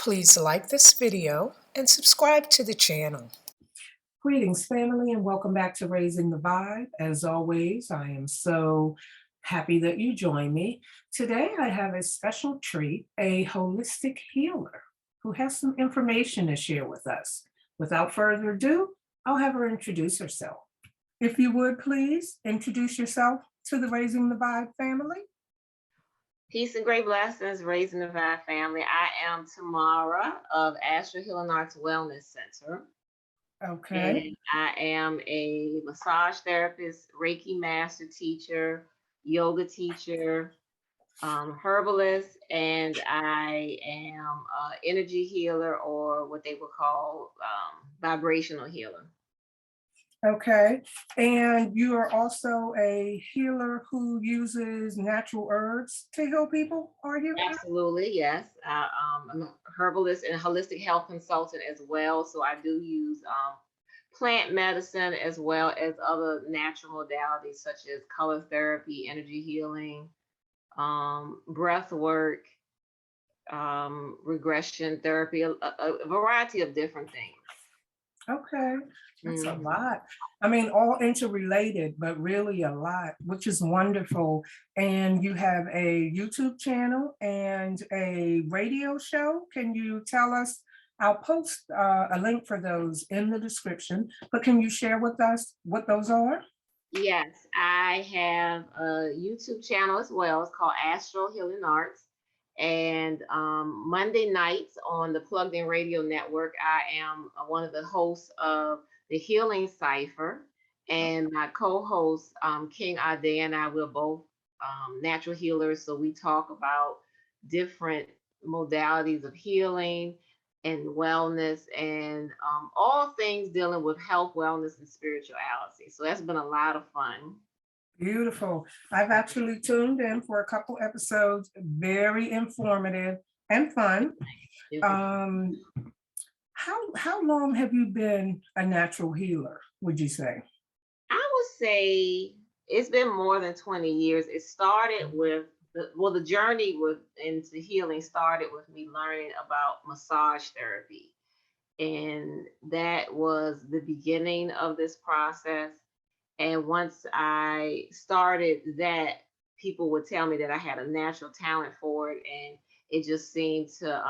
Please like this video and subscribe to the channel. Greetings, family, and welcome back to Raising the Vibe. As always, I am so happy that you join me. Today, I have a special treat, a holistic healer who has some information to share with us. Without further ado, I'll have her introduce herself. If you would please introduce yourself to the Raising the Vibe family. Peace and great blessings, Raising the Vibe family. I am Tamara of Astral Healing Arts Wellness Center. Okay. And I am a massage therapist, Reiki master teacher, yoga teacher, herbalist, and I am an energy healer, or what they would call vibrational healer. Okay, and you are also a healer who uses natural herbs to heal people, are you? Absolutely, yes. I'm a herbalist and holistic health consultant as well. So I do use plant medicine as well as other natural modalities such as color therapy, energy healing, breath work, regression therapy, a variety of different things. Okay, that's a lot. I mean, all interrelated, but really a lot, which is wonderful. And you have a YouTube channel and a radio show. Can you tell us? I'll post a link for those in the description, but can you share with us what those are? Yes, I have a YouTube channel as well. It's called Astral Healing Arts. And Monday nights on the Plugged In Radio Network, I am one of the hosts of the Healing Cipher. And my co-host, King Ade, and I, we're both natural healers. So we talk about different modalities of healing and wellness and all things dealing with health, wellness, and spirituality. So that's been a lot of fun. Beautiful. I've actually tuned in for a couple episodes, very informative and fun. How long have you been a natural healer, would you say? I would say it's been more than 20 years. It started with the journey into healing started with me learning about massage therapy. And that was the beginning of this process. And once I started that, people would tell me that I had a natural talent for it. And it just seemed to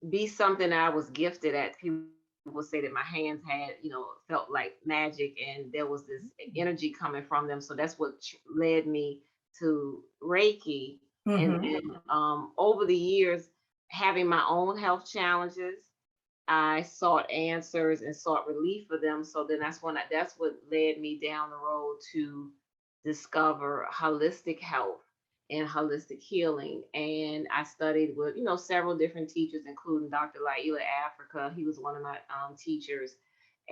be something that I was gifted at. People would say that my hands had, felt like magic, and there was this energy coming from them. So that's what led me to Reiki. And then over the years, having my own health challenges, I sought answers and sought relief for them. So then that's what led me down the road to discover holistic health and holistic healing. And I studied with, several different teachers, including Dr. Laila Africa. He was one of my teachers.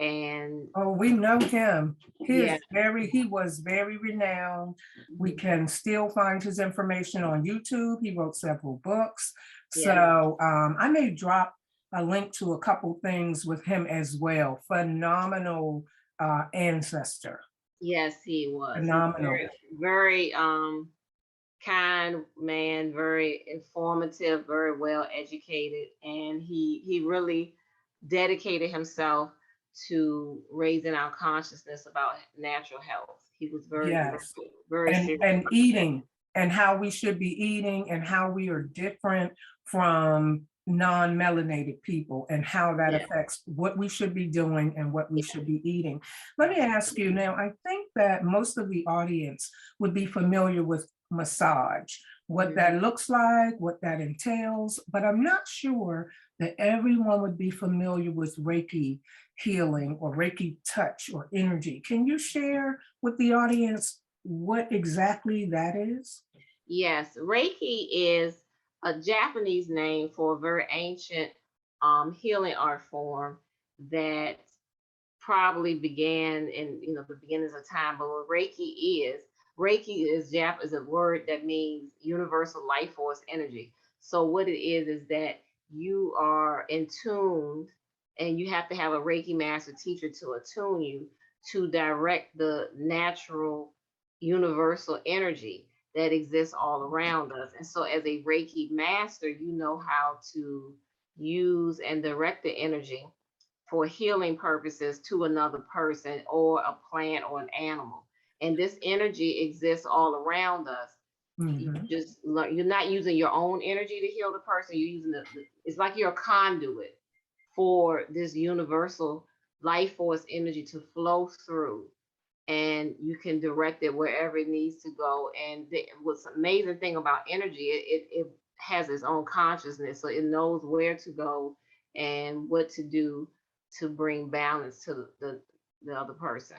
And we know him. He was very renowned. We can still find his information on YouTube. He wrote several books. So I may drop a link to a couple things with him as well. Phenomenal ancestor. Yes, he was. Phenomenal. Very kind man, very informative, very well educated, and he really dedicated himself to raising our consciousness about natural health. He was very serious. And eating, and how we should be eating, and how we are different from non-melanated people, and how that affects what we should be doing and what we should be eating. Let me ask you now, I think that most of the audience would be familiar with massage, what that looks like, what that entails, but I'm not sure that everyone would be familiar with Reiki healing or Reiki touch or energy. Can you share with the audience what exactly that is? Yes, Reiki is a Japanese name for a very ancient healing art form that probably began in the beginnings of time. But what Reiki is a word that means universal life force energy. So what it is that you are in tune, and you have to have a Reiki master teacher to attune you to direct the natural universal energy. that exists all around us. And so as a Reiki master, you know how to use and direct the energy for healing purposes to another person or a plant or an animal. And this energy exists all around us. You Mhm. just learn, you're not using your own energy to heal the person. You're using it's like you're a conduit for this universal life force energy to flow through, and you can direct it wherever it needs to go. And what's amazing thing about energy, it has its own consciousness, so it knows where to go and what to do to bring balance to the other person.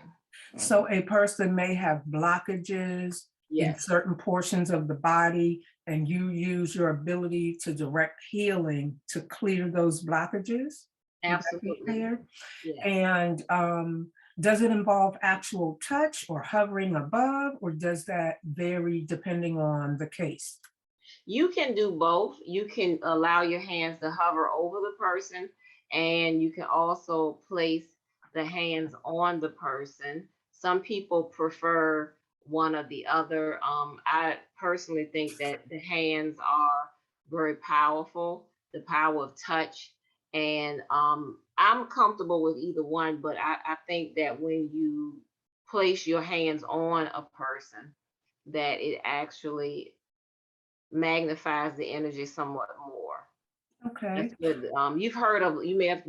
So a person may have blockages in Yes, certain portions of the body, and you use your ability to direct healing to clear those blockages. Would that be absolutely. fair? Yes. And does it involve actual touch or hovering above, or does that vary depending on the case? You can do both. You can allow your hands to hover over the person, and you can also place the hands on the person. Some people prefer one or the other. I personally think that the hands are very powerful, the power of touch. And I'm comfortable with either one, but I think that when you place your hands on a person, that it actually magnifies the energy somewhat more. That's Okay. good. You may have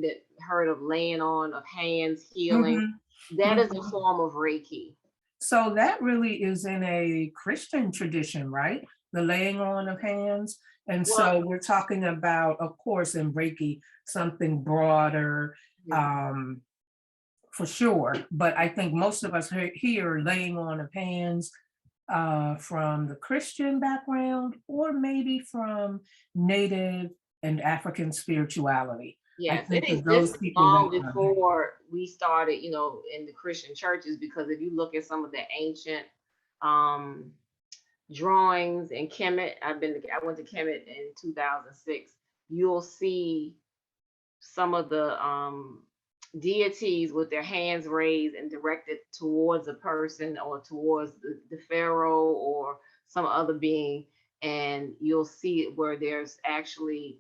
heard of laying on of hands, healing. Mhm. That is a Mhm. form of Reiki. So that really is in a Christian tradition, right? The laying on of hands. And Well, so we're talking about, of course, in Reiki, something broader, mhm. um, for sure. But I think most of us here laying on of hands from the Christian background or maybe from Native and African spirituality. I Yes, it think of those existed people long laying on hands. before we started, in the Christian churches, because if you look at some of the ancient um drawings in Kemet, I went to Kemet in 2006. You'll see some of the deities with their hands raised and directed towards a person or towards the pharaoh or some other being, and you'll see it where there's actually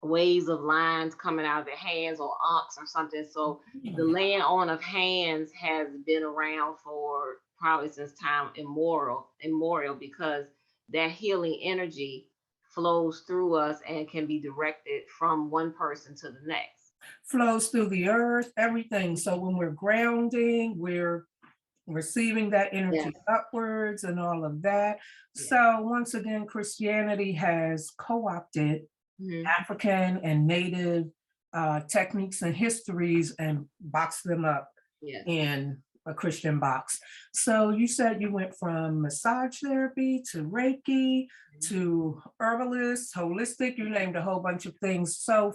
waves of lines coming out of their hands or ankhs or something. So the laying on of hands has been around for probably since time immemorial, because that healing energy flows through us and can be directed from one person to the next. Flows through the earth, everything. So when we're grounding, we're receiving that energy Yes, upwards and all of that. yes. So once again, Christianity has co-opted Mhm. African and Native techniques and histories and boxed them up Yes. in a Christian box. So you said you went from massage therapy to Reiki Mhm. to herbalist, holistic, you named a whole bunch of things. So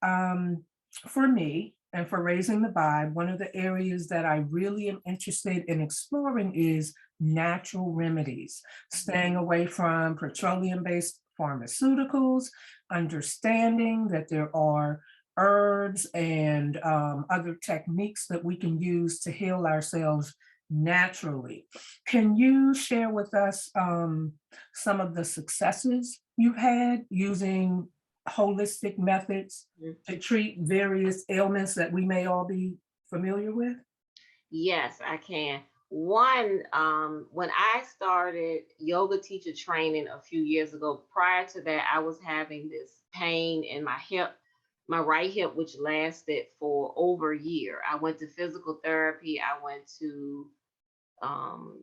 um, for me and for raising the vibe, one of the areas that I really am interested in exploring is natural remedies, staying away from petroleum-based pharmaceuticals, understanding that there are herbs and other techniques that we can use to heal ourselves naturally. Can you share with us some of the successes you've had using holistic methods Mhm. to treat various ailments that we may all be familiar with? Yes, I can. One, when I started yoga teacher training a few years ago, prior to that, I was having this pain in my hip, my right hip, which lasted for over a year. I went to physical therapy, I went to um,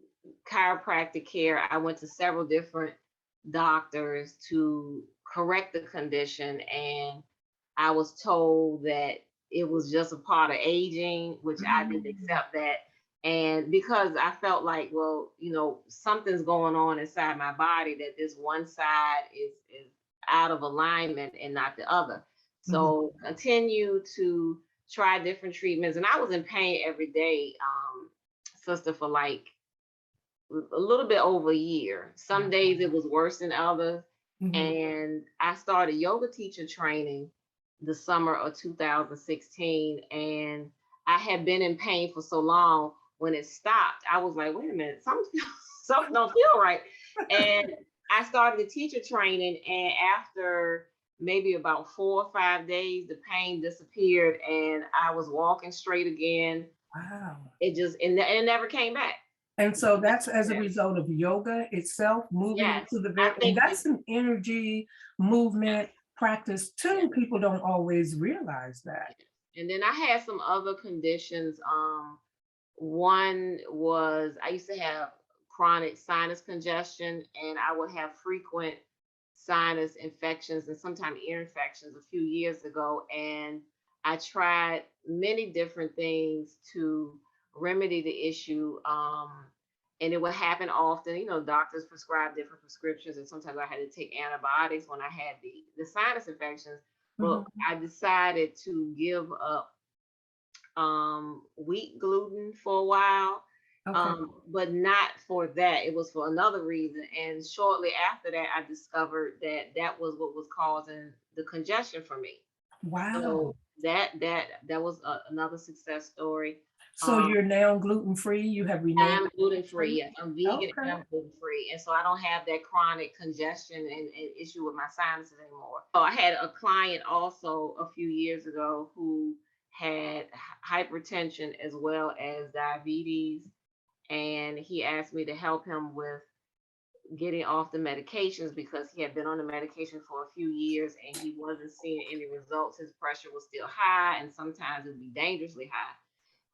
chiropractic care, I went to several different doctors to correct the condition, and I was told that it was just a part of aging, which I didn't Mm, accept that. And because I felt like, well, something's going on inside my body, that this one side is out of alignment and not the other. mhm. So continue to try different treatments. And I was in pain every day, sister, for like a little bit over a year. Some days it was worse than others. Mhm. And I started yoga teacher training the summer of 2016. And I had been in pain for so long. When it stopped, I was like, wait a minute, something, something don't feel right. And I started the teacher training, and after maybe about 4 or 5 days, the pain disappeared, and I was walking straight again. Wow. It just and it never came back. And so that's as a result of yoga itself, moving Yes, into the I very, and think that's an energy movement practice yes. too. People don't always realize that. And then I had some other conditions. One was I used to have chronic sinus congestion, and I would have frequent sinus infections and sometimes ear infections a few years ago. And I tried many different things to remedy the issue. And it would happen often. You know, doctors prescribe different prescriptions, and sometimes I had to take antibiotics when I had the sinus infections. But Mhm. I decided to give up wheat gluten for a while, Okay. but not for that. It was for another reason. And shortly after that, I discovered that that was what was causing the congestion for me. So Wow. that was another success story. So Um, you're now gluten free. You have I remained am gluten free. free. Yes, I'm vegan Okay. and I'm gluten free, and so I don't have that chronic congestion and issue with my sinuses anymore. So I had a client also a few years ago who had hypertension as well as diabetes, and he asked me to help him with getting off the medications because he had been on the medication for a few years and he wasn't seeing any results. His pressure was still high, and sometimes it would be dangerously high,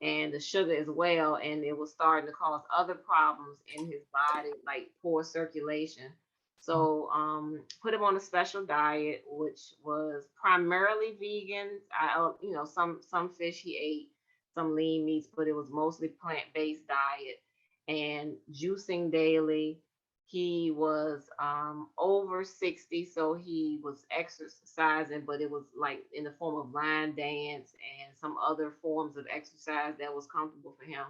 and the sugar as well. And it was starting to cause other problems in his body, like poor circulation. So put him on a special diet, which was primarily vegan. Some fish he ate, some lean meats, but it was mostly plant-based diet and juicing daily. He was over 60, so he was exercising, but it was like in the form of line dance and some other forms of exercise that was comfortable for him.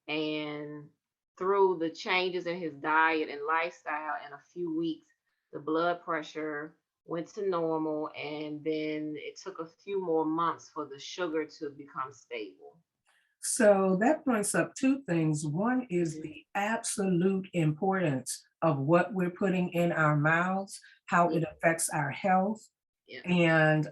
And through the changes in his diet and lifestyle, in a few weeks, the blood pressure went to normal, and then it took a few more months for the sugar to become stable. So that points up two things. One is Mhm. the absolute importance of what we're putting in our mouths, how Yeah, it affects our health, yeah, and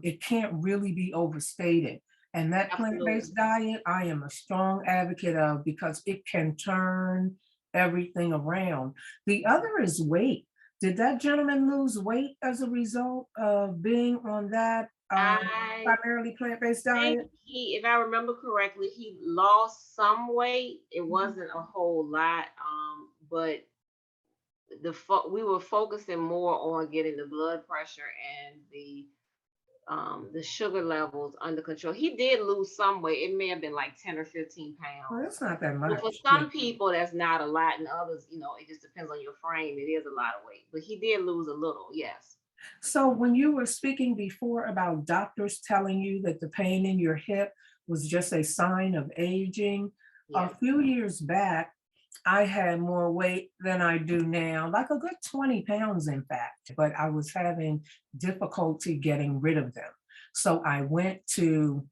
it can't really be overstated. And that absolutely. plant-based diet, I am a strong advocate of because it can turn everything around. The other is weight. Did that gentleman lose weight as a result of being on that I primarily plant-based think diet? he, if I remember correctly, he lost some weight. It Mhm. wasn't a whole lot, but we were focusing more on getting the blood pressure and the sugar levels under control. He did lose some weight. It may have been like 10 or 15 Well, pounds. that's not that But for much. Yeah. some people, that's not a lot, and others, it just depends on your frame. It is a lot of weight, but he did lose a little. Yes. So when you were speaking before about doctors telling you that the pain in your hip was just a sign of aging, a Yes. few years back, I had more weight than I do now, like a good 20 pounds, in fact, but I was having difficulty getting rid of them. So I went to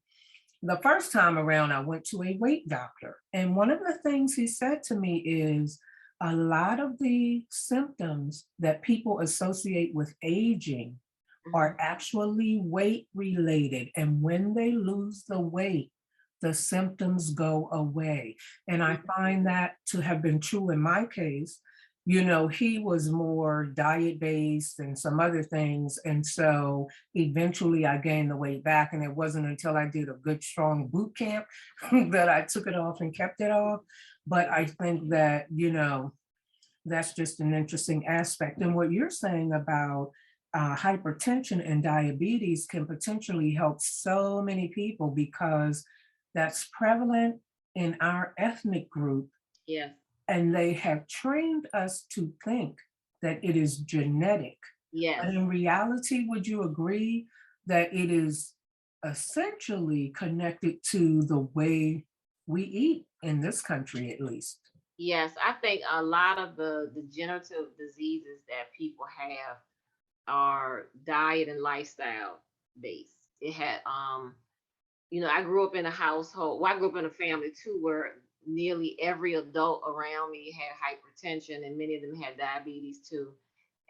the first time around, I went to a weight doctor. And one of the things he said to me is a lot of the symptoms that people associate with aging Hmm. are actually weight related. And when they lose the weight, the symptoms go away. And I find that to have been true in my case. You know, he was more diet based and some other things. And so eventually I gained the weight back. And it wasn't until I did a good, strong boot camp that I took it off and kept it off. But I think that, that's just an interesting aspect. And what you're saying about hypertension and diabetes can potentially help so many people because that's prevalent in our ethnic group. Yes. And they have trained us to think that it is genetic. Yes. But in reality, would you agree that it is essentially connected to the way we eat in this country, at least? Yes. I think a lot of the degenerative diseases that people have are diet and lifestyle based. It had I grew up in a household. Well, I grew up in a family too where nearly every adult around me had hypertension, and many of them had diabetes too.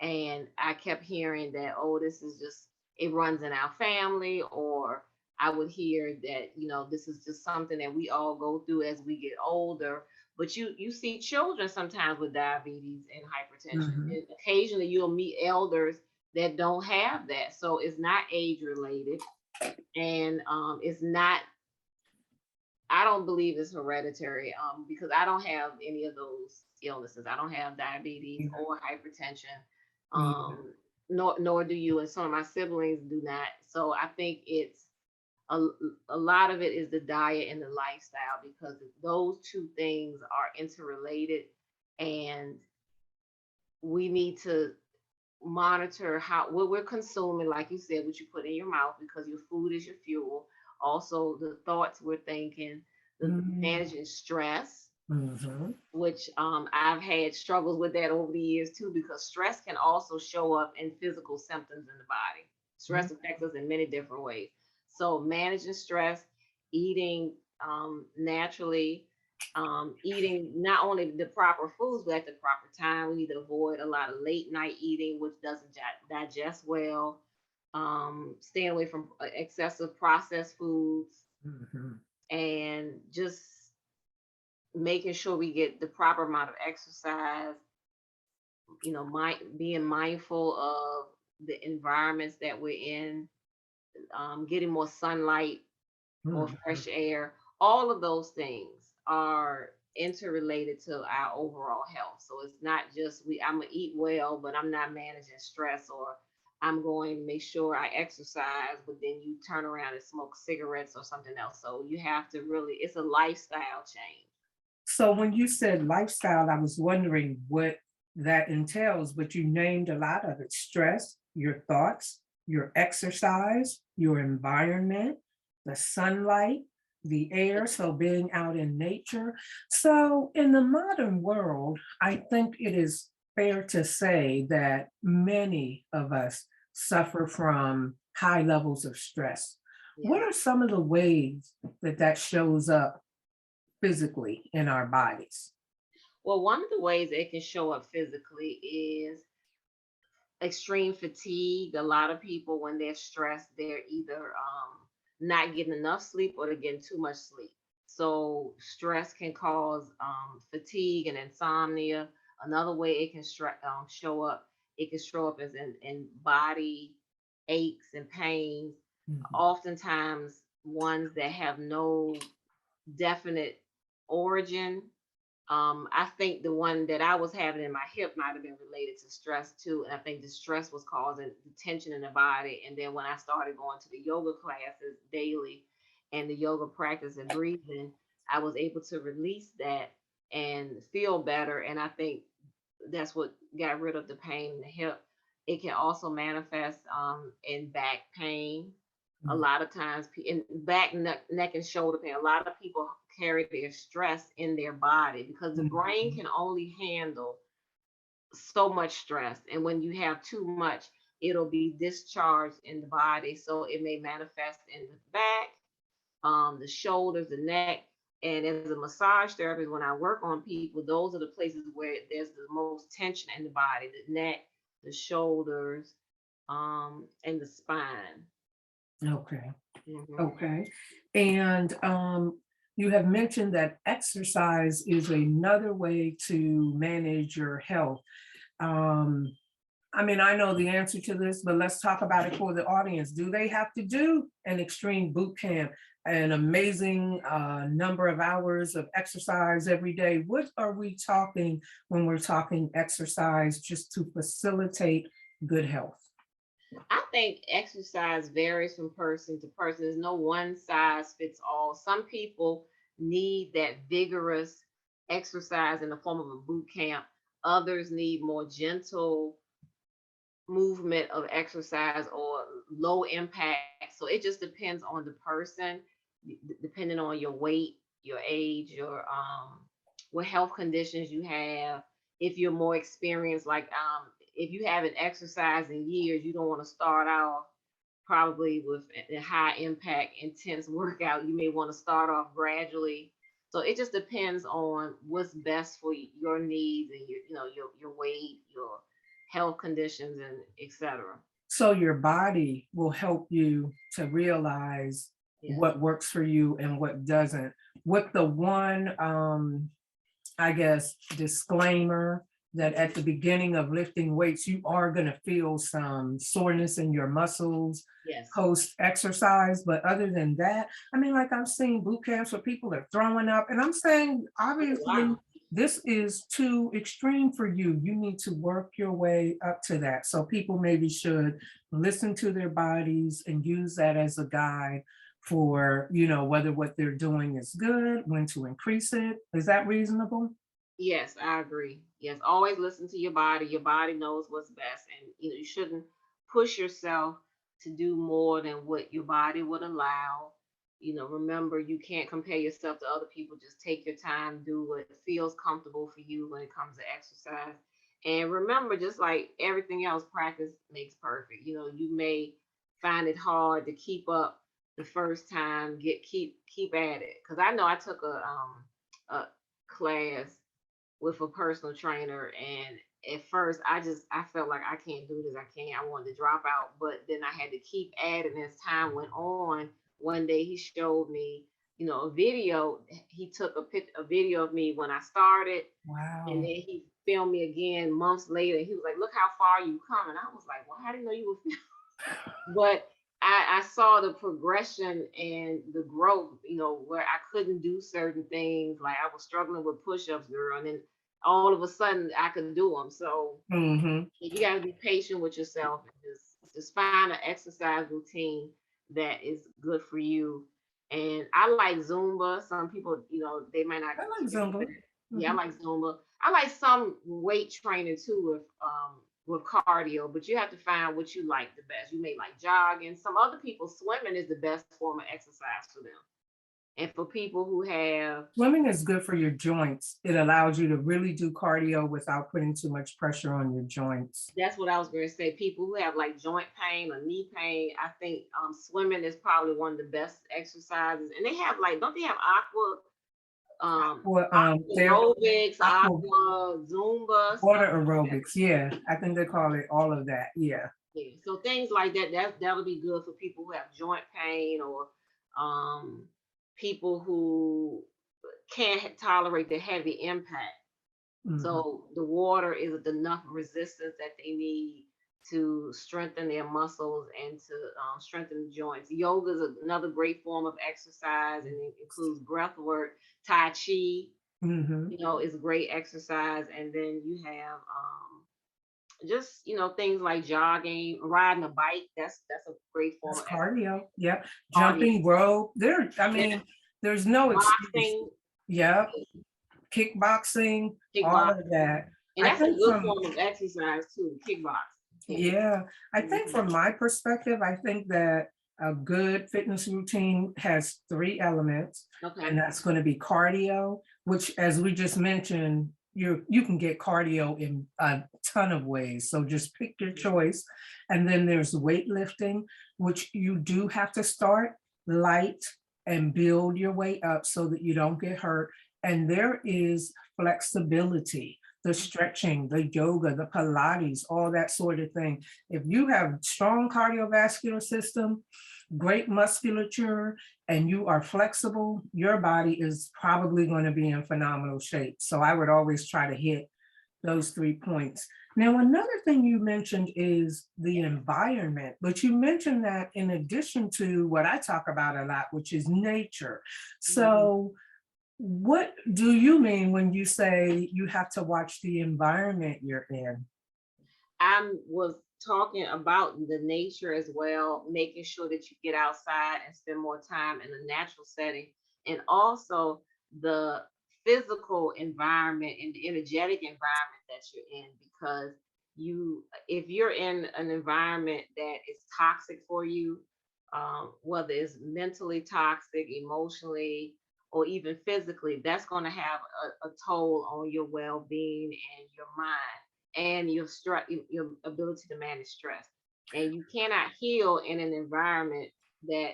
And I kept hearing that, oh, this is just, it runs in our family, or I would hear that, this is just something that we all go through as we get older. But you see children sometimes with diabetes and hypertension, Mhm. and occasionally you'll meet elders that don't have that. So it's not age related, and it's not. I don't believe it's hereditary, because I don't have any of those illnesses. I don't have diabetes Yeah. or hypertension, Yeah. um, nor do you, and some of my siblings do not. So I think it's a, a lot of it is the diet and the lifestyle, because those two things are interrelated, and we need to monitor what we're consuming, like you said, what you put in your mouth, because your food is your fuel. Also, the thoughts we're thinking, the Mhm. managing stress, Mhm. which I've had struggles with that over the years too, because stress can also show up in physical symptoms in the body. Stress affects us in many different ways. So managing stress, eating naturally, eating not only the proper foods but at the proper time. We need to avoid a lot of late night eating, which doesn't digest well. Staying away from excessive processed foods, Mhm. and just making sure we get the proper amount of exercise, being mindful of the environments that we're in, getting more sunlight, more Mhm. fresh air. All of those things are interrelated to our overall health. So it's not just I'm gonna eat well, but I'm not managing stress, or I'm going to make sure I exercise, but then you turn around and smoke cigarettes or something else. So you have to really, it's a lifestyle change. So when you said lifestyle, I was wondering what that entails, but you named a lot of it: stress, your thoughts, your exercise, your environment, the sunlight, the air, so being out in nature. So in the modern world, I think it is fair to say that many of us suffer from high levels of stress. What Yeah. are some of the ways that that shows up physically in our bodies? Well, one of the ways it can show up physically is extreme fatigue. A lot of people, when they're stressed, they're either not getting enough sleep or they're getting too much sleep. So stress can cause fatigue and insomnia. Another way it can show up, it can show up as in body aches and pains. Mhm. Oftentimes, ones that have no definite origin. I think the one that I was having in my hip might have been related to stress too. And I think the stress was causing the tension in the body. And then when I started going to the yoga classes daily and the yoga practice and breathing, I was able to release that and feel better. And I think that's what got rid of the pain in the hip. It can also manifest in back pain. A Mm. lot of times, in back, neck, and shoulder pain. A lot of people carry their stress in their body because the brain Mhm. can only handle so much stress. And when you have too much, it'll be discharged in the body. So it may manifest in the back, the shoulders, the neck. And as a massage therapist, when I work on people, those are the places where there's the most tension in the body: the neck, the shoulders, and the spine. Okay. Hmm. Okay. And you have mentioned that exercise is another way to manage your health. Um, I mean, I know the answer to this, but let's talk about it for the audience. Do they have to do an extreme boot camp, an amazing number of hours of exercise every day? What are we talking when we're talking exercise just to facilitate good health? I think exercise varies from person to person. There's no one size fits all. Some people need that vigorous exercise in the form of a boot camp. Others need more gentle movement of exercise or low impact. So it just depends on the person, depending on your weight, your age, your what health conditions you have. If you're more experienced, like if you haven't exercised in years, you don't want to start off probably with a high impact, intense workout. You may want to start off gradually So it just depends on what's best for your needs and your weight, your health conditions, and etc. So your body will help you to realize Yes. what works for you and what doesn't. With the one, I guess, disclaimer that at the beginning of lifting weights, you are going to feel some soreness in your muscles Yes. post exercise. But other than that, I mean, like I've seen boot camps where people are throwing up, and I'm saying, obviously, Wow. this is too extreme for you. You need to work your way up to that. So people maybe should listen to their bodies and use that as a guide for, whether what they're doing is good, when to increase it. Is that reasonable? Yes, I agree. Yes, always listen to your body. Your body knows what's best, and you shouldn't push yourself to do more than what your body would allow. Remember, you can't compare yourself to other people. Just take your time, do what feels comfortable for you when it comes to exercise. And remember, just like everything else, practice makes perfect. You may find it hard to keep up the first time. Keep at it. Because I know I took a class with a personal trainer, and at first I felt like I can't do this, I wanted to drop out, but then I had to keep adding as time went on. One day he showed me a video. He took a video of me when I started, and Wow. then he filmed me again months later. He was like, look how far you come. And I was like, well, I didn't know you were but I saw the progression and the growth, where I couldn't do certain things. Like I was struggling with push-ups, girl, and then all of a sudden I could do them. So Hmm. you got to be patient with yourself and just find an exercise routine that is good for you. And I like Zumba. Some people, they might not I like care for Zumba. that. Yeah, I Mhm. like Zumba. I like some weight training too with cardio, but you have to find what you like the best. You may like jogging. Some other people, swimming is the best form of exercise for them. And for people who have, Swimming is good for your joints. It allows you to really do cardio without putting too much pressure on your joints. that's what I was going to say, people who have like joint pain or knee pain, I think swimming is probably one of the best exercises. And they have like, don't they have Or there aerobics, aqua aqua, Zumba, water stuff like that? aerobics. Yeah, I think they call it all of that. Yeah. Yeah. So things like that would be good for people who have joint pain, or um, people who can't tolerate the heavy impact. Mhm. So the water is enough resistance that they need to strengthen their muscles and to strengthen the joints. Yoga is another great form of exercise, and it includes breath work. Tai Chi, Mhm. is great exercise. And then you have just things like jogging, riding a bike. That's a great form That's of exercise. cardio. Yep. Cardio, Jumping rope. I yeah, mean, there's no excuse. boxing, Yep. Kickboxing, all of kickboxing, that. and I that's a think good from form of exercise too. Kickboxing. Yeah, I think Mhm. from my perspective, I think that a good fitness routine has three elements, Okay. and that's going to be cardio, which, as we just mentioned, you can get cardio in a ton of ways. So just pick your choice. And then there's weightlifting, which you do have to start light and build your way up so that you don't get hurt. And there is flexibility, the stretching, the yoga, the Pilates, all that sort of thing. If you have strong cardiovascular system, great musculature, and you are flexible, your body is probably going to be in phenomenal shape. So I would always try to hit those 3 points. Now, another thing you mentioned is the environment, but you mentioned that in addition to what I talk about a lot, which is nature. Mhm. So what do you mean when you say you have to watch the environment you're in? I was talking about the nature as well, making sure that you get outside and spend more time in a natural setting, and also the physical environment and the energetic environment that you're in. Because if you're in an environment that is toxic for you, whether it's mentally toxic, emotionally, or even physically, that's going to have a toll on your well-being and your mind and your ability to manage stress. And you cannot heal in an environment that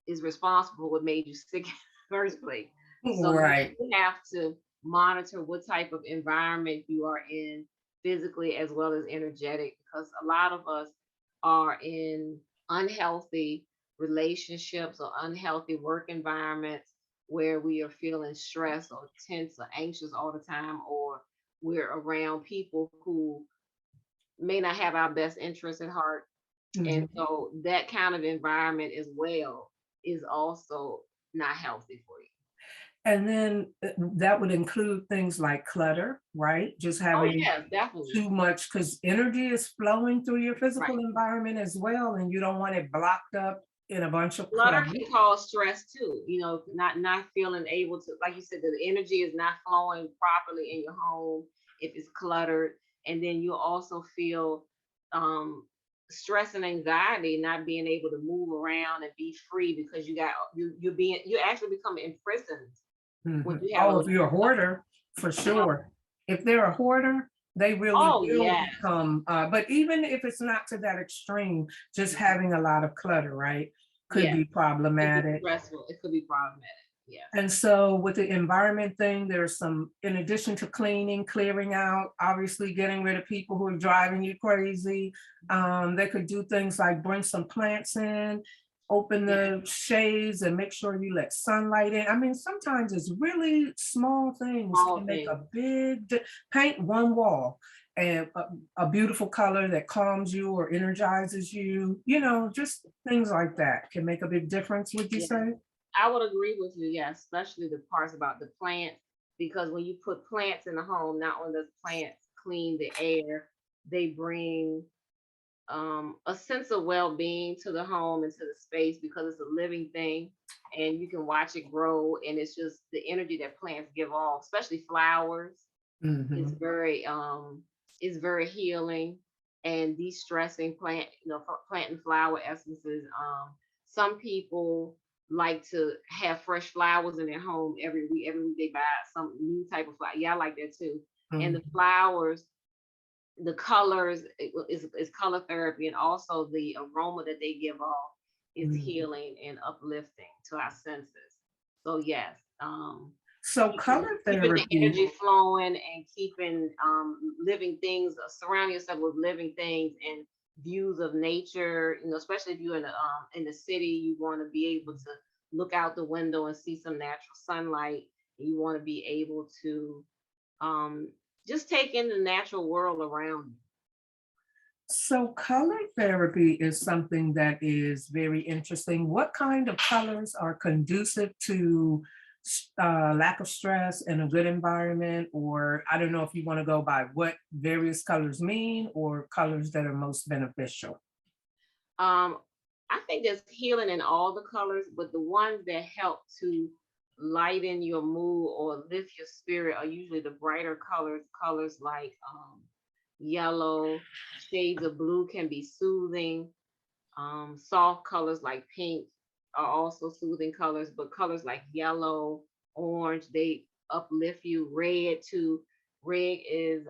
is responsible for what made you sick in the first place. So you Right. have to monitor what type of environment you are in physically as well as energetic, because a lot of us are in unhealthy relationships or unhealthy work environments where we are feeling stressed or tense or anxious all the time, or we're around people who may not have our best interests at heart. And Mhm. so that kind of environment as well is also not healthy for you. And then that would include things like clutter, right? Just Oh having yeah, definitely. too much, because energy is flowing through your Right. physical environment as well, and you don't want it blocked up in a bunch of Clutter clutter. can cause stress too, not feeling able to, like you said, the energy is not flowing properly in your home if it's cluttered. And then you also feel um stress and anxiety, not being able to move around and be free because you actually become imprisoned when Mhm. you have a Oh, lot if you're a of clutter. hoarder, for sure. If they're a hoarder, they really Oh will yeah. become, but even if it's not to that extreme, just Mhm. having a lot of clutter, right, could Yeah, be it could be problematic. stressful, it could be problematic. Yes. And so with the environment thing, there's some, in addition to cleaning, clearing out, obviously getting rid of people who are driving you crazy. They could do things like bring some plants in, open Yeah, the shades and make sure you let sunlight in. I mean, sometimes it's really small things small can make a things. paint one wall and a beautiful color that calms you or energizes you, just things like that can make a big difference, would you Yeah. say? I would agree with you, yeah, especially the parts about the plants, because when you put plants in the home, not only does plants clean the air, they bring a sense of well-being to the home and to the space because it's a living thing and you can watch it grow, and it's just the energy that plants give off, especially flowers. Is Mhm. very healing and de-stressing. Planting flower essences. Some people like to have fresh flowers in their home every week. Every week they buy some new type of flower. Yeah, I like that too. And the Mhm. flowers, the colors is color therapy, and also the aroma that they give off is Mhm. healing and uplifting to our senses. So yes, So keeping color keeping the therapy, energy flowing and keeping living things, surrounding yourself with living things and views of nature. Especially if you're in the city, you want to be able to look out the window and see some natural sunlight. And you want to be able to um, just take in the natural world around you. so color therapy is something that is very interesting. What kind of colors are conducive to lack of stress and a good environment? Or I don't know if you want to go by what various colors mean or colors that are most beneficial. Um, I think there's healing in all the colors, but the ones that help to lighten your mood or lift your spirit are usually the brighter colors. Colors like yellow, shades of blue can be soothing. Soft colors like pink are also soothing colors, but colors like yellow, orange, they uplift you. Red too. Red is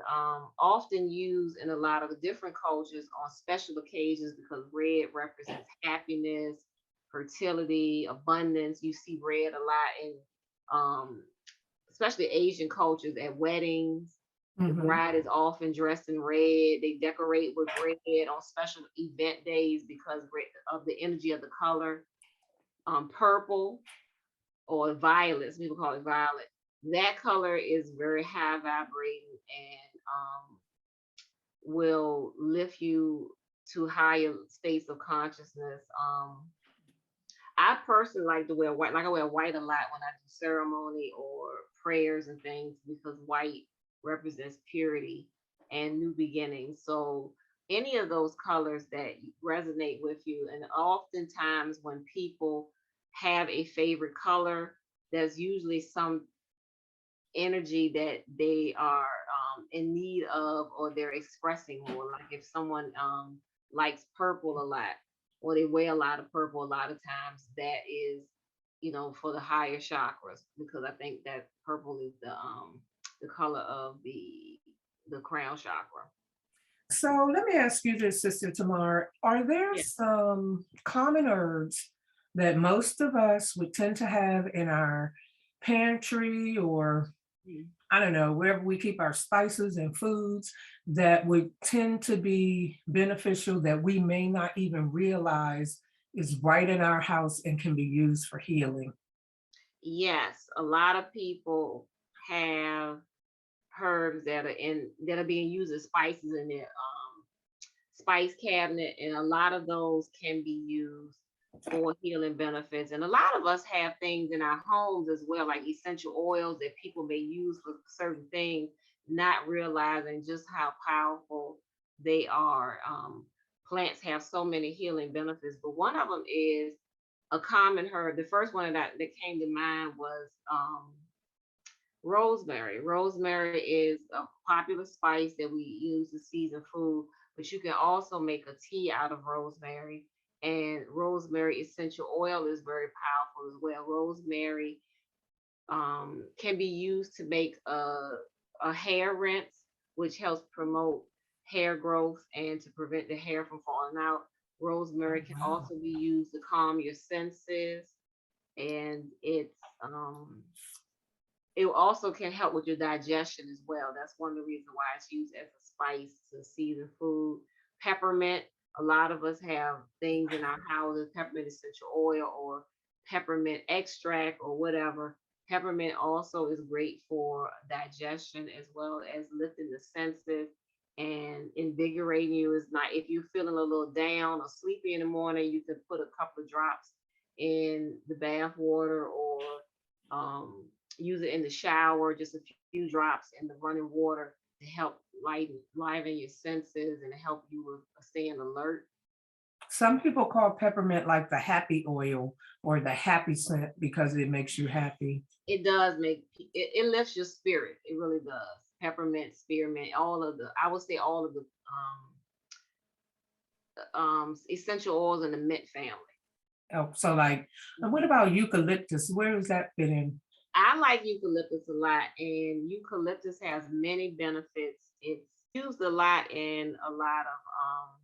often used in a lot of different cultures on special occasions because red represents happiness, fertility, abundance. You see red a lot in um, especially Asian cultures at weddings. The Mhm. bride is often dressed in red. They decorate with red on special event days because of the energy of the color. Purple or violet, some people call it violet. That color is very high vibrating and will lift you to higher states of consciousness. I personally like to wear white. Like I wear white a lot when I do ceremony or prayers and things because white represents purity and new beginnings. So any of those colors that resonate with you, and oftentimes when people have a favorite color, there's usually some energy that they are in need of or they're expressing more. Like if someone likes purple a lot or they wear a lot of purple a lot of times, that is, for the higher chakras because I think that purple is the color of the crown chakra. So let me ask you this, Sister Tamar. Are there Yeah. some common herbs that most of us would tend to have in our pantry or Mhm. I don't know, wherever we keep our spices and foods that would tend to be beneficial that we may not even realize is right in our house and can be used for healing. Yes, a lot of people have herbs that are being used as spices in their spice cabinet, and a lot of those can be used for healing benefits. And a lot of us have things in our homes as well, like essential oils that people may use for certain things, not realizing just how powerful they are. Plants have so many healing benefits, but one of them is a common herb. The first one that came to mind was rosemary. Rosemary is a popular spice that we use to season food, but you can also make a tea out of rosemary. And rosemary essential oil is very powerful as well. Rosemary can be used to make a hair rinse, which helps promote hair growth and to prevent the hair from falling out. Oh, Rosemary can wow. also be used to calm your senses, and it also can help with your digestion as well. That's one of the reasons why it's used as a spice to season food. Peppermint, a lot of us have things in our houses, peppermint essential oil or peppermint extract or whatever. Peppermint also is great for digestion as well as lifting the senses and invigorating you. Is not if you're feeling a little down or sleepy in the morning, you can put a couple of drops in the bath water or um, use it in the shower, just a few drops in the running water to help liven your senses and help you with staying alert. Some people call peppermint like the happy oil or the happy scent because it makes you happy. It does it lifts your spirit. It really does. Peppermint, spearmint, I would say all of the essential oils in the mint family. Oh, so like, and what about eucalyptus? Where does that fit in? I like eucalyptus a lot, and eucalyptus has many benefits. It's used a lot in a lot of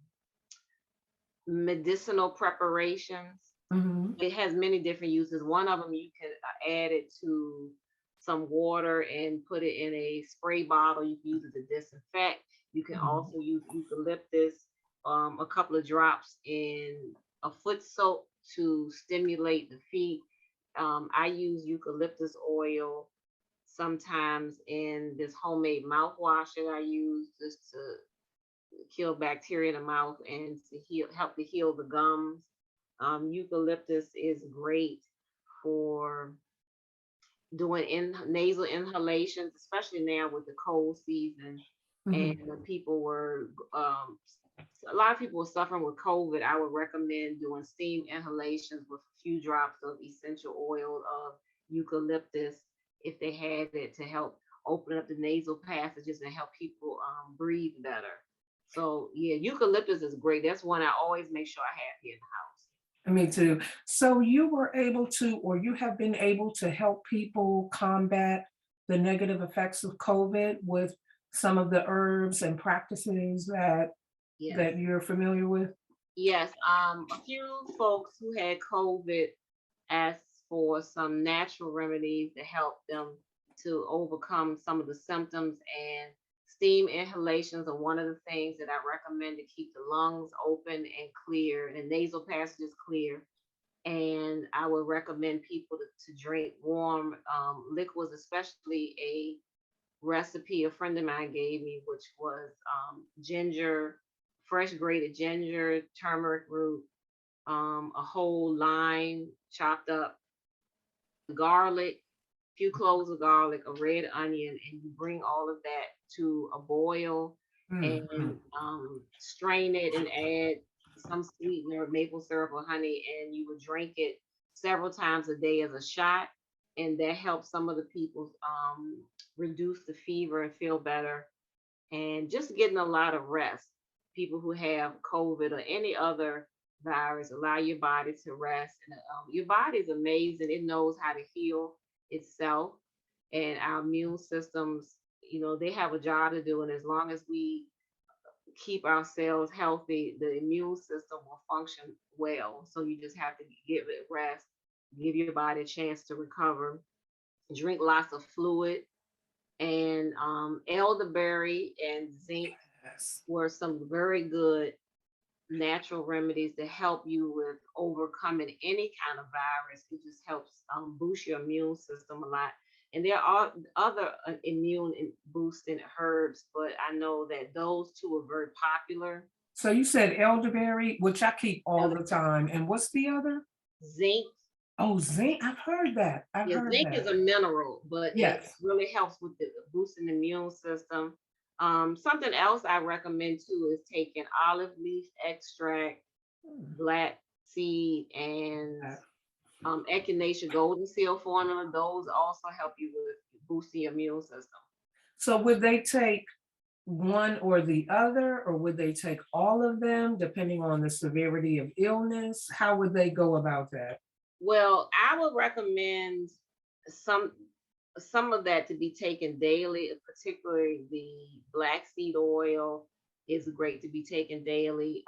medicinal preparations. Mhm. It has many different uses. One of them, you can add it to some water and put it in a spray bottle. You can use it to disinfect. You can Mhm. also use eucalyptus, a couple of drops in a foot soap to stimulate the feet. I use eucalyptus oil sometimes in this homemade mouthwash that I use just to kill bacteria in the mouth and to help to heal the gums. Eucalyptus is great for doing nasal inhalations, especially now with the cold season. And Mhm. when people were, a lot of people were suffering with COVID, I would recommend doing steam inhalations with a few drops of essential oil of eucalyptus if they had it to help open up the nasal passages and help people breathe better. So yeah, eucalyptus is great. That's one I always make sure I have here in the house. Me too. So you were able to, or you have been able to help people combat the negative effects of COVID with some of the herbs and practices Yes. that you're familiar with? Yes. A few folks who had COVID asked for some natural remedies to help them to overcome some of the symptoms, and steam inhalations are one of the things that I recommend to keep the lungs open and clear and nasal passages clear. And I would recommend people to drink warm liquids, especially a recipe a friend of mine gave me, which was ginger, fresh grated ginger, turmeric root, a whole lime chopped up, garlic, few cloves of garlic, a red onion, and you bring all of that to a boil and Mhm. strain it and add some sweetener, maple syrup or honey, and you would drink it several times a day as a shot. And that helps some of the people reduce the fever and feel better. And just getting a lot of rest. People who have COVID or any other virus, allow your body to rest. And your body is amazing. It knows how to heal itself. And our immune systems, they have a job to do. And as long as we keep ourselves healthy, the immune system will function well. So you just have to give it rest, give your body a chance to recover. drink lots of fluid, and elderberry and zinc Yes. were some very good natural remedies to help you with overcoming any kind of virus. It just helps boost your immune system a lot. And there are other immune boosting herbs, but I know that those two are very popular. So you said elderberry, which I keep all Elder- the time. And what's the other? Zinc, Oh, zinc. I've heard that. I've yeah, heard zinc is that. a mineral, but it Yes. really helps with the boosting the immune system. Something else I recommend too is taking olive leaf extract, Hmm. black seed, and Uh, echinacea golden seal formula. Those also help you with boosting your immune system. So would they take one or the other, or would they take all of them depending on the severity of illness? How would they go about that? Well, I would recommend some some of that to be taken daily, particularly the black seed oil is great to be taken daily.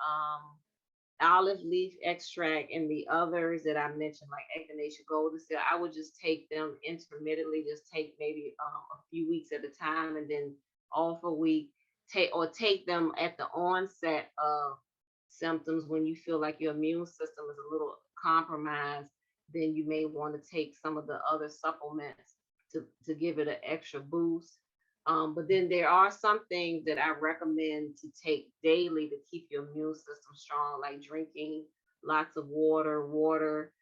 Olive leaf extract and the others that I mentioned, like echinacea golden seal, I would just take them intermittently, just take maybe a few weeks at a time and then off a week. Take them at the onset of symptoms when you feel like your immune system is a little compromised, then you may want to take some of the other supplements to give it an extra boost. But then there are some things that I recommend to take daily to keep your immune system strong, like drinking lots of water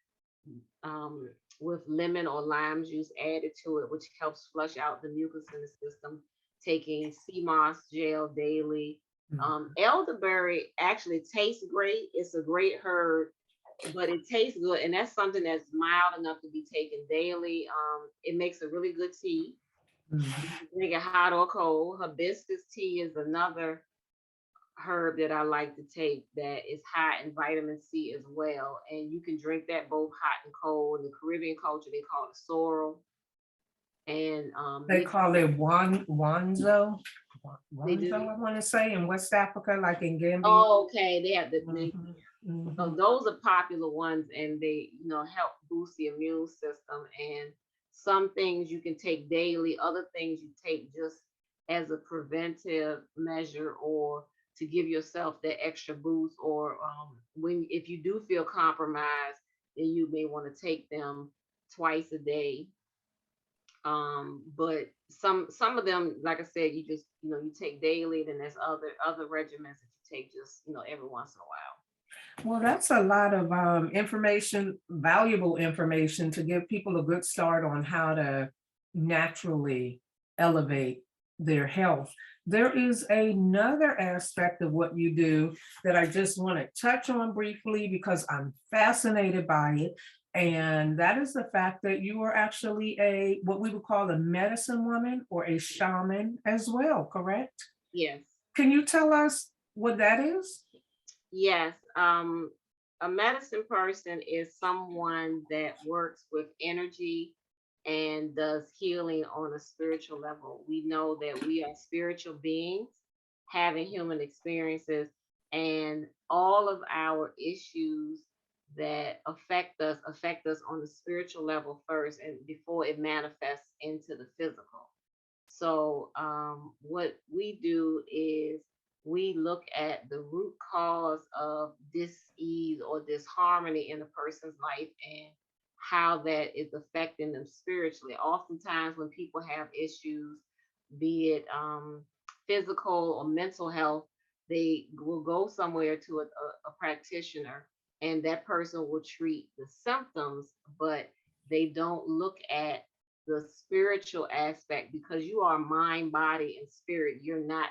um, with lemon or lime juice added to it, which helps flush out the mucus in the system. Taking sea moss gel daily. Mhm. Elderberry actually tastes great. It's a great herb, but it tastes good, and that's something that's mild enough to be taken daily. It makes a really good tea. You Mhm. can drink it hot or cold. Hibiscus tea is another herb that I like to take that is high in vitamin C as well. And you can drink that both hot and cold. In the Caribbean culture, they call it sorrel. And They call it Wanzo. they Wanzo, do. I want to say, in West Africa, like in Gambia. Oh, okay. They have Mhm. so Mhm. those are popular ones, and they help boost the immune system. And some things you can take daily, other things you take just as a preventive measure or to give yourself that extra boost. Or when if you do feel compromised, then you may want to take them twice a day. But some of them, like I said, you just you take daily. Then there's other regimens that you take just every once in a while. Well, that's a lot of information, valuable information to give people a good start on how to naturally elevate their health. There is another aspect of what you do that I just want to touch on briefly because I'm fascinated by it. And that is the fact that you are actually a what we would call a medicine woman or a shaman as well, correct? Yes. Can you tell us what that is? Yes, a medicine person is someone that works with energy and does healing on a spiritual level. We know that we are spiritual beings having human experiences, and all of our issues that affect us on the spiritual level first, and before it manifests into the physical. So, what we do is we look at the root cause of dis-ease or disharmony in a person's life and how that is affecting them spiritually. Oftentimes, when people have issues, be it physical or mental health, they will go somewhere to a practitioner, and that person will treat the symptoms, but they don't look at the spiritual aspect because you are mind, body, and spirit. You're not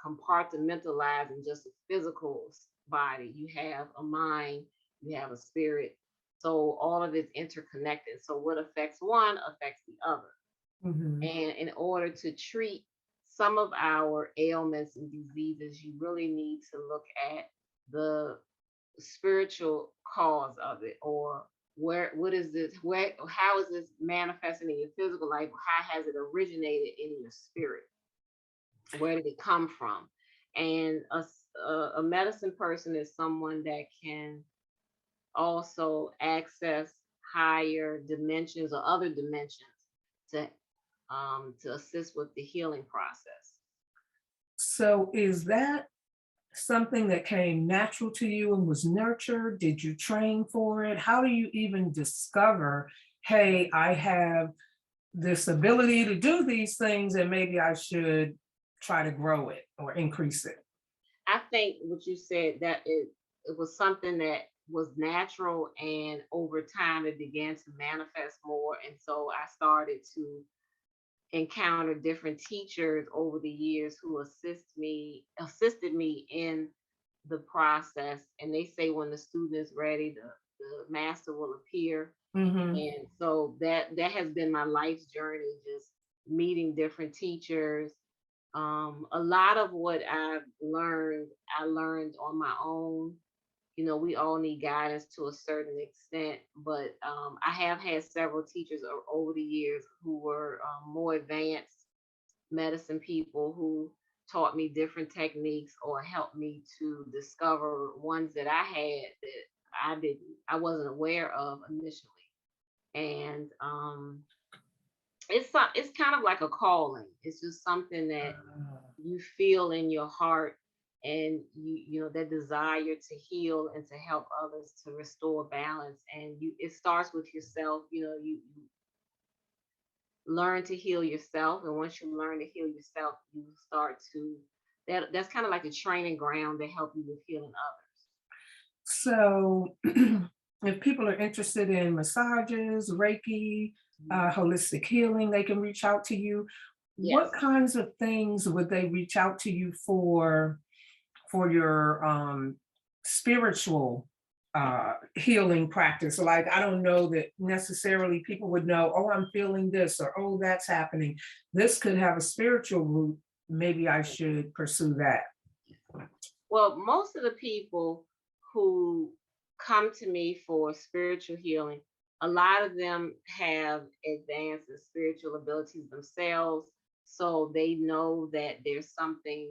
compartmentalized in just a physical body. You have a mind, you have a spirit. So all of it's interconnected. So what affects one affects the other. Mhm. And in order to treat some of our ailments and diseases, you really need to look at the spiritual cause of it, or what is this, where how is this manifesting in your physical life, how has it originated in your spirit, where did it come from? And a medicine person is someone that can also access higher dimensions or other dimensions to assist with the healing process. So is that something that came natural to you and was nurtured? Did you train for it? How do you even discover, hey, I have this ability to do these things and maybe I should try to grow it or increase it? I think what you said, that it was something that was natural, and over time it began to manifest more. And so I started to encounter different teachers over the years who assisted me in the process. And they say when the student is ready, the master will appear. Hmm. And so that has been my life's journey, just meeting different teachers. A lot of what I learned on my own. You know, we all need guidance to a certain extent, but I have had several teachers over the years who were more advanced medicine people who taught me different techniques or helped me to discover ones that I had that I wasn't aware of initially. And it's kind of like a calling. It's just something that you feel in your heart, and you know that desire to heal and to help others to restore balance. And it starts with yourself. You know, you learn to heal yourself, and once you learn to heal yourself, you start to that's kind of like a training ground to help you with healing others. So if people are interested in massages, Reiki, holistic healing, they can reach out to you. Yes. What kinds of things would they reach out to you for your spiritual healing practice? Like, I don't know that necessarily people would know, oh, I'm feeling this, or oh, that's happening. This could have a spiritual root. Maybe I should pursue that. Well, most of the people who come to me for spiritual healing, a lot of them have advanced in spiritual abilities themselves. So they know that there's something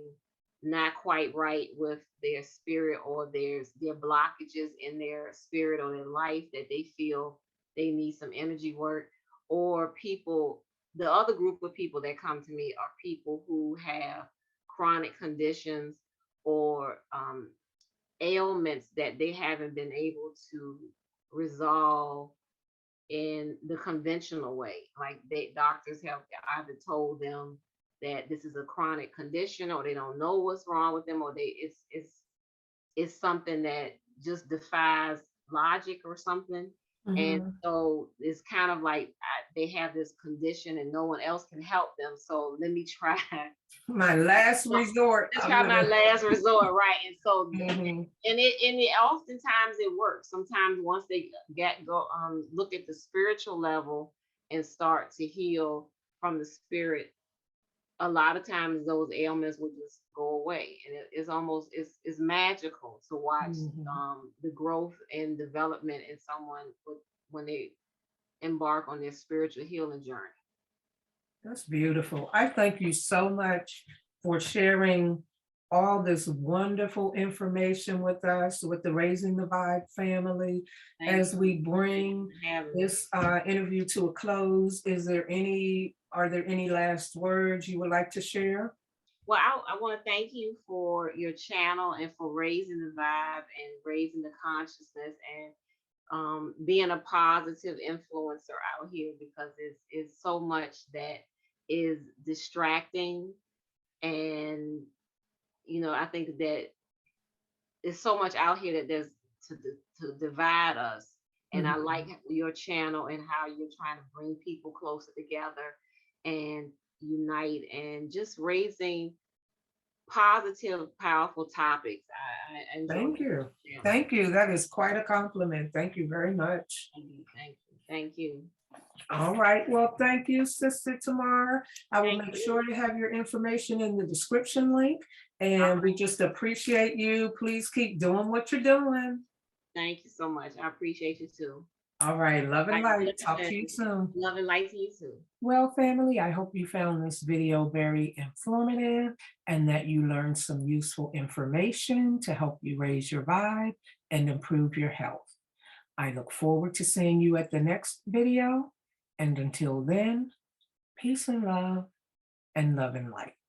not quite right with their spirit, or their blockages in their spirit or their life, that they feel they need some energy work. Or people, the other group of people that come to me are people who have chronic conditions or ailments that they haven't been able to resolve in the conventional way. Like doctors have either told them that this is a chronic condition, or they don't know what's wrong with them, or it's something that just defies logic or something. And Mhm. so it's kind of like they have this condition and no one else can help them. So let me try. My last resort. Let's I'm try my gonna. last resort, right? And so, Mhm. and it oftentimes it works. Sometimes once they go look at the spiritual level and start to heal from the spirit, a lot of times those ailments will just go away, and it's almost it's magical to watch Mhm. the growth and development in someone when they embark on their spiritual healing journey. That's beautiful. I thank you so much for sharing all this wonderful information with us, with the Raising the Vibe family. Thank As we you bring for having me. this interview to a close, are there any last words you would like to share? Well, I want to thank you for your channel and for raising the vibe and raising the consciousness, and being a positive influencer out here, because it's so much that is distracting. And I think that there's so much out here that there's to divide us. And I like Mhm. your channel and how you're trying to bring people closer together and unite, and just raising positive, powerful topics. I enjoy Thank you. your channel. Thank you. That is quite a compliment. Thank you very much. Thank you. Thank you. Thank you. All right. Well, thank you, Sister Tamara. I will Thank make you. sure to have your information in the description link. All And we right. just appreciate you. Please keep doing what you're doing. Thank you so much. I appreciate you too. All right. Love and Like light. Talk to you listen, soon. love and light to you too. Well, family, I hope you found this video very informative and that you learned some useful information to help you raise your vibe and improve your health. I look forward to seeing you at the next video. And until then, Peace and love and light.